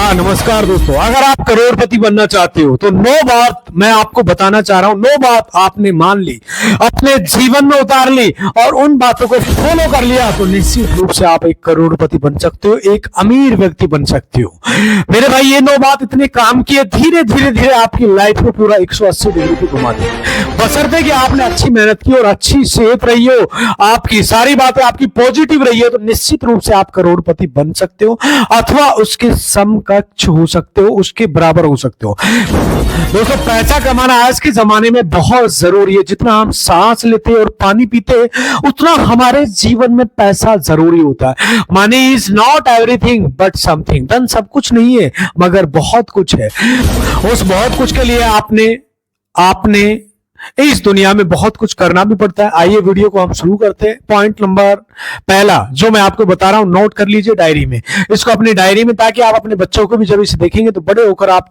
हाँ नमस्कार दोस्तों, अगर आप करोड़पति बनना चाहते हो तो 9 बात मैं आपको बताना चाह रहा हूं। 9 बात आपने मान ली, अपने जीवन में उतार ली और उन बातों को फॉलो कर लिया तो निश्चित रूप से आप एक करोड़पति बन सकते हो, एक अमीर व्यक्ति बन सकते हो। मेरे भाई ये 9 बात इतने काम की है, धीरे धीरे धीरे आपकी लाइफ को पूरा 180 डिग्री पे घुमा देगी, बशर्ते कि आपने अच्छी मेहनत की और अच्छी सेहत रही हो, आपकी सारी बातें आपकी पॉजिटिव रही है तो निश्चित रूप से आप करोड़पति बन सकते हो अथवा उसके समकक्ष हो सकते हो, उसके बराबर हो सकते हो। दोस्तों पैसा कमाना आज के जमाने में बहुत जरूरी है। जितना हम सांस लेते और पानी पीते उतना हमारे जीवन में पैसा जरूरी होता है। Money is not everything but something. धन सब कुछ नहीं है मगर बहुत कुछ है। उस बहुत कुछ के लिए आपने इस दुनिया में बहुत कुछ करना भी पड़ता है। आइए वीडियो को हम शुरू करते हैं। पॉइंट नंबर पहला जो मैं आपको बता रहा हूं, नोट कर लीजिए डायरी में, इसको अपनी डायरी में, ताकि आप अपने बच्चों को भी जब इसे देखेंगे तो बड़े होकर आप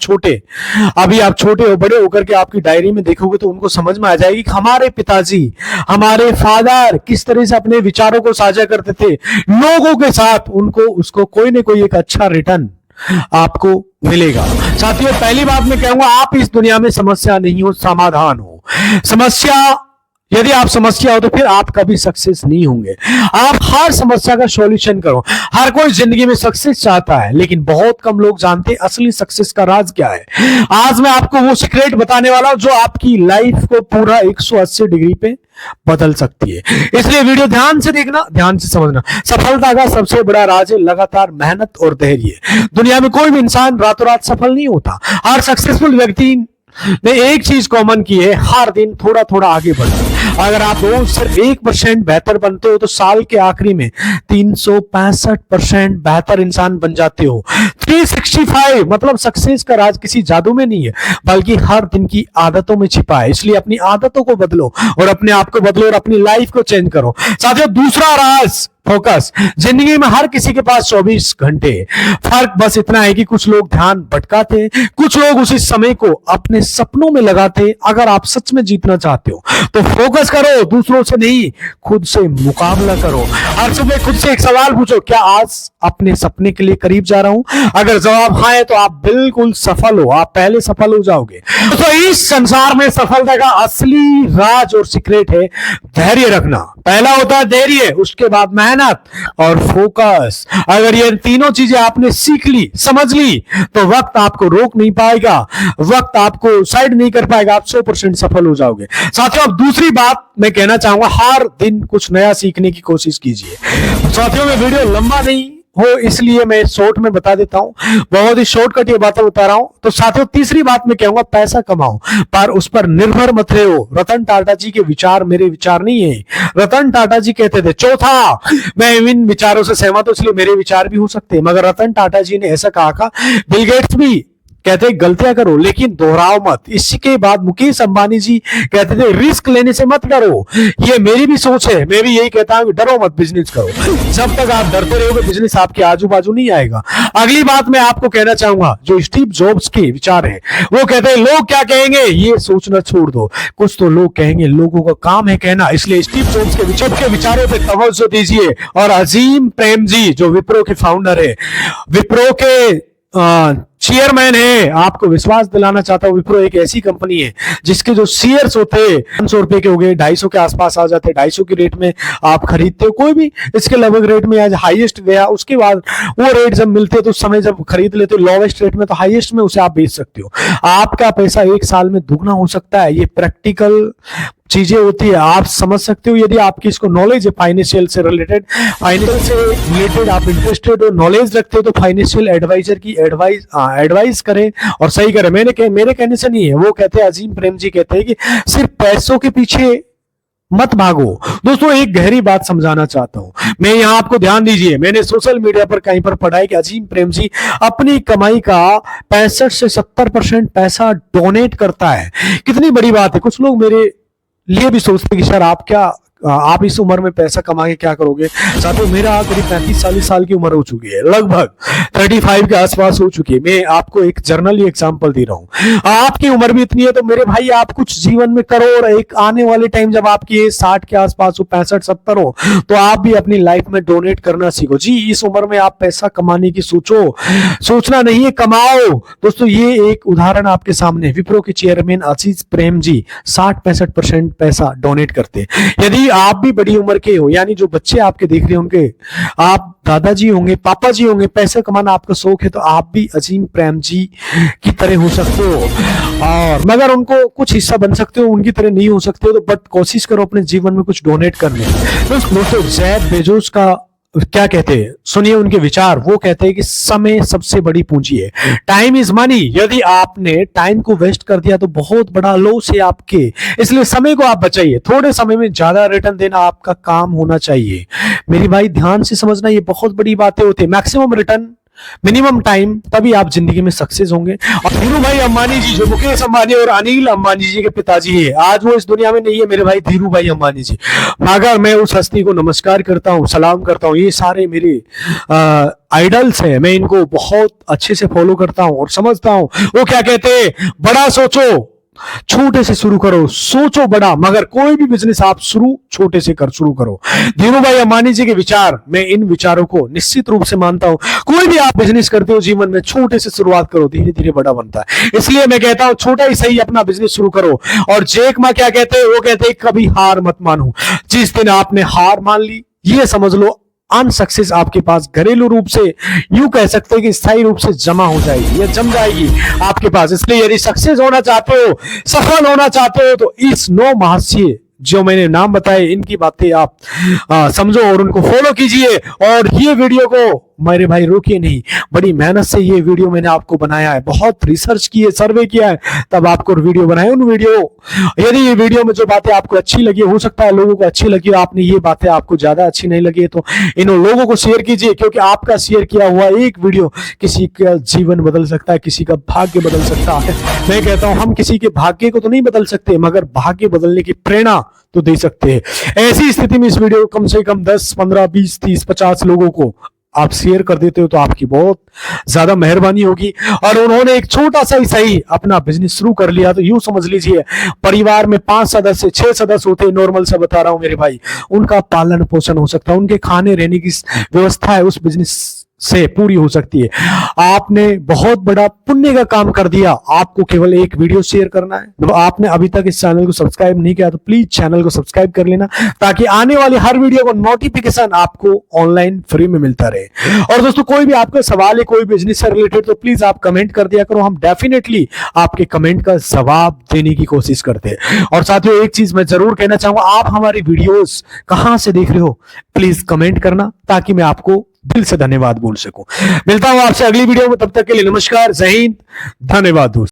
अभी आप छोटे हो, बड़े होकर के आपकी डायरी में देखोगे तो उनको समझ में आ जाएगी कि हमारे पिताजी, हमारे फादर किस तरह से अपने विचारों को साझा करते थे लोगों के साथ। उसको कोई ना कोई एक अच्छा रिटर्न आपको मिलेगा। साथियों पहली बात मैं कहूंगा, आप इस दुनिया में समस्या नहीं हो, समाधान हो। यदि आप समस्या हो तो फिर आप कभी सक्सेस नहीं होंगे। आप हर समस्या का सॉल्यूशन करो। हर कोई जिंदगी में सक्सेस चाहता है लेकिन बहुत कम लोग जानते हैं असली सक्सेस का राज क्या है। आज मैं आपको वो सीक्रेट बताने वाला हूं जो आपकी लाइफ को पूरा 180 डिग्री पे बदल सकती है। इसलिए वीडियो ध्यान से देखना, ध्यान से समझना। सफलता का सबसे बड़ा राज है लगातार मेहनत और धैर्य। दुनिया में कोई भी इंसान रातों रात सफल नहीं होता। हर सक्सेसफुल व्यक्ति ने एक चीज कॉमन की है, हर दिन थोड़ा थोड़ा आगे बढ़ना। अगर आप रोज सिर्फ 1% बेहतर बनते हो तो साल के आखिरी में 365% बेहतर इंसान बन जाते हो। 365 मतलब सक्सेस का राज किसी जादू में नहीं है बल्कि हर दिन की आदतों में छिपा है। इसलिए अपनी आदतों को बदलो और अपने आप को बदलो और अपनी लाइफ को चेंज करो। साथियों दूसरा राज फोकस। जिंदगी में हर किसी के पास 24 घंटे, फर्क बस इतना है कि कुछ लोग ध्यान भटकाते, कुछ लोग उसी समय को अपने सपनों में लगाते। अगर आप सच में जीतना चाहते हो तो फोकस करो, दूसरों से नहीं खुद से मुकाबला करो। हर सुबह खुद से एक सवाल पूछो, क्या आज अपने सपने के लिए करीब जा रहा हूं? अगर जवाब हाँ है तो आप बिल्कुल सफल हो, आप पहले सफल हो जाओगे। तो इस संसार में सफलता का असली राज और सीक्रेट है धैर्य रखना। पहला होता है धैर्य, उसके बाद मेहनत और फोकस। अगर ये तीनों चीजें आपने सीख ली, समझ ली तो वक्त आपको रोक नहीं पाएगा, वक्त आपको साइड नहीं कर पाएगा, आप 100% सफल हो जाओगे। साथियों अब दूसरी बात मैं कहना चाहूंगा, हर दिन कुछ नया सीखने की कोशिश कीजिए। साथियों में वीडियो लंबा नहीं हो इसलिए मैं शॉर्ट में बता देता हूं, बहुत ही शॉर्टकट ये बातें बता रहा हूं। तो साथियों तीसरी बात मैं कहूंगा, पैसा कमाओ पर उस पर निर्भर मत रहो। रतन टाटा जी के विचार मेरे विचार नहीं है, रतन टाटा जी कहते थे। चौथा, मैं इन विचारों से सहमत हूं इसलिए मेरे विचार भी हो सकते हैं, मगर रतन टाटा जी ने ऐसा कहा, बिल गेट्स भी कहते गलतियां करो लेकिन दोहराओ मत। इसके बाद मुकेश अंबानी जी कहते थे रिस्क लेने से मत डरो। ये मेरी भी सोच है, मैं भी यही कहता हूं, डरो मत, बिजनेस करो। जब तक आप डरते रहोगे बिजनेस आपके आजू बाजू नहीं आएगा। अगली बात मैं आपको कहना चाहूंगा, जो स्टीव जॉब्स के विचार है, वो कहते हैं लोग क्या कहेंगे ये सोचना छोड़ दो, कुछ तो लोग कहेंगे, लोगों का काम है कहना। इसलिए स्टीव जॉब्स के विचारों पर तवज्जो दीजिए। और अजीम प्रेम जी जो विप्रो के फाउंडर है, विप्रो के चेयरमैन है, आपको विश्वास दिलाना चाहता हूं, विप्रो एक ऐसी कंपनी है जिसके जो शेयर्स होते हैं 500 रुपए के हो गए, 250 के आसपास आ जाते हैं, 250 की रेट में आप खरीदते हो, कोई भी इसके लगभग रेट में आज हाईएस्ट गया, उसके बाद वो रेट जब मिलते तो उस समय जब खरीद लेते हो लोवेस्ट रेट में तो हाईएस्ट में उसे आप बेच सकते हो। आपका पैसा 1 साल में दुगना हो सकता है। ये प्रैक्टिकल चीजें होती है, आप समझ सकते हो यदि आपकी इसको नॉलेज है फाइनेंशियल से रिलेटेड आप इंटरेस्टेड हो, नॉलेज रखते हो तो फाइनेंशियल एडवाइजर की एडवाइस करें और सही करें। मेरे कहने से नहीं है, वो कहते हैं, अजीम प्रेम जी कहते हैं कि सिर्फ पैसों के पीछे मत भागो। दोस्तों एक गहरी बात समझाना चाहता हूं मैं, यहां आपको ध्यान दीजिए। मैंने सोशल मीडिया पर कहीं पर पढ़ा है कि अजीम प्रेम जी अपनी कमाई का 65 से 70% पैसा डोनेट करता है। कितनी बड़ी बात है। कुछ लोग मेरे लिए भी सोचते हैं कि सर आप क्या आप इस उम्र में पैसा कमा के क्या करोगे। साथियों मेरा करीब 35-40 साल की उम्र हो चुकी है, लगभग 35 के आसपास हो चुकी है। मैं आपको एक जर्नली एग्जांपल दे रहा हूँ। आपकी उम्र भी इतनी है तो मेरे भाई आप कुछ जीवन में करो, और एक आने वाले टाइम जब आपकी एज 60 के आसपास हो, 65-70 हो, तो आप भी अपनी लाइफ में डोनेट करना सीखो। जी इस उम्र में आप पैसा कमाने की सोचो, सोचना नहीं है, कमाओ। दोस्तों ये एक उदाहरण आपके सामने, विप्रो के चेयरमैन आशीष प्रेम जी 60-65% पैसा डोनेट करते हैं। यदि आप भी बड़ी उम्र के हो, यानी जो बच्चे आपके देख रहे हैं उनके आप दादाजी होंगे, पापा जी होंगे, पैसे कमाना आपका शौक है, तो आप भी अजीम प्रेम जी की तरह हो सकते हो। और मगर उनको कुछ हिस्सा बन सकते हो, उनकी तरह नहीं हो सकते हो, तो बट कोशिश करो अपने जीवन में कुछ डोनेट करने। दोस्तों जेफ बेजोस का क्या कहते हैं, सुनिए उनके विचार। वो कहते हैं कि समय सबसे बड़ी पूंजी है, टाइम इज मनी। यदि आपने टाइम को वेस्ट कर दिया तो बहुत बड़ा लॉस है आपके, इसलिए समय को आप बचाइए। थोड़े समय में ज्यादा रिटर्न देना आपका काम होना चाहिए। मेरी भाई ध्यान से समझना, ये बहुत बड़ी बातें होती है। मैक्सिमम रिटर्न, मिनिमम टाइम, तभी आप जिंदगी में सक्सेस होंगे। और धीरू भाई अंबानी जी, जो मुकेश अंबानी और अनिल अंबानी जी के पिताजी है, आज वो इस दुनिया में नहीं है मेरे भाई धीरू भाई अंबानी जी, मगर मैं उस हस्ती को नमस्कार करता हूँ, सलाम करता हूँ। ये सारे मेरे आइडल्स हैं, मैं इनको बहुत अच्छे से फॉलो करता हूँ और समझता हूँ। वो क्या कहते हैं, बड़ा सोचो, छोटे से शुरू करो, सोचो बड़ा, मगर कोई भी बिजनेस आप छोटे से शुरू करो। धीरू भाई अंबानी जी के विचार, मैं इन विचारों को निश्चित रूप से मानता हूं। कोई भी आप बिजनेस करते हो जीवन में, छोटे से शुरुआत करो, धीरे धीरे बड़ा बनता है। इसलिए मैं कहता हूं छोटा ही सही अपना बिजनेस शुरू करो। और जैक मा क्या कहते हैं, वो कहते हैं कभी हार मत मानो। जिस दिन आपने हार मान ली, ये समझ लो अनसक्सेस आपके पास घरेलू रूप से, यूं कह सकते हैं कि स्थायी रूप से जमा हो जाएगी या जम जाएगी आपके पास। इसलिए यदि सक्सेस होना चाहते हो, सफल होना चाहते हो, तो इस 9 महर्षि जो मैंने नाम बताए, इनकी बातें आप समझो और उनको फॉलो कीजिए। और ये वीडियो को मेरे भाई रोकिए नहीं, बड़ी मेहनत से ये वीडियो मैंने आपको बनाया है, बहुत रिसर्च की है, सर्वे किया है, तब आपको वीडियो बनाए। उन वीडियो, यदि ये वीडियो में जो बातें आपको अच्छी लगी, हो सकता है लोगों को अच्छी लगी, आपने ये बातें आपको ज्यादा अच्छी नहीं लगी, तो इन लोगों को शेयर कीजिए, क्योंकि आपका शेयर किया हुआ एक वीडियो किसी का जीवन बदल सकता है, किसी का भाग्य बदल सकता है। मैं कहता हूं हम किसी के भाग्य को तो नहीं बदल सकते, मगर भाग्य बदलने की प्रेरणा तो दे सकते हैं। ऐसी स्थिति में इस वीडियो को कम से कम 10, 15, 20, 30, 50 लोगों को आप शेयर कर देते हो तो आपकी बहुत ज्यादा मेहरबानी होगी। और उन्होंने एक छोटा सा ही सही अपना बिजनेस शुरू कर लिया, तो यूं समझ लीजिए परिवार में 5 सदस्य 6 सदस्य होते, नॉर्मल सा बता रहा हूं मेरे भाई, उनका पालन पोषण हो सकता है, उनके खाने रहने की व्यवस्था है उस बिजनेस से पूरी हो सकती है। आपने बहुत बड़ा पुण्य का काम कर दिया, आपको केवल एक वीडियो शेयर करना है। तो आपने अभी तक इस चैनल को सब्सक्राइब नहीं किया तो प्लीज चैनल को सब्सक्राइब कर लेना, ताकि आने वाली हर वीडियो को नोटिफिकेशन आपको ऑनलाइन फ्री में मिलता रहे। और दोस्तों कोई भी आपका सवाल है कोई बिजनेस से रिलेटेड, तो प्लीज आप कमेंट कर दिया करो, हम डेफिनेटली आपके कमेंट का जवाब देने की कोशिश करते हैं। और साथियों एक चीज मैं जरूर कहना चाहूंगा, आप हमारी वीडियोस कहां से देख रहे हो प्लीज कमेंट करना, ताकि मैं आपको दिल से धन्यवाद बोल सकूं। मिलता हूं आपसे अगली वीडियो में, तब तक के लिए नमस्कार, जय हिंद, धन्यवाद दोस्तों।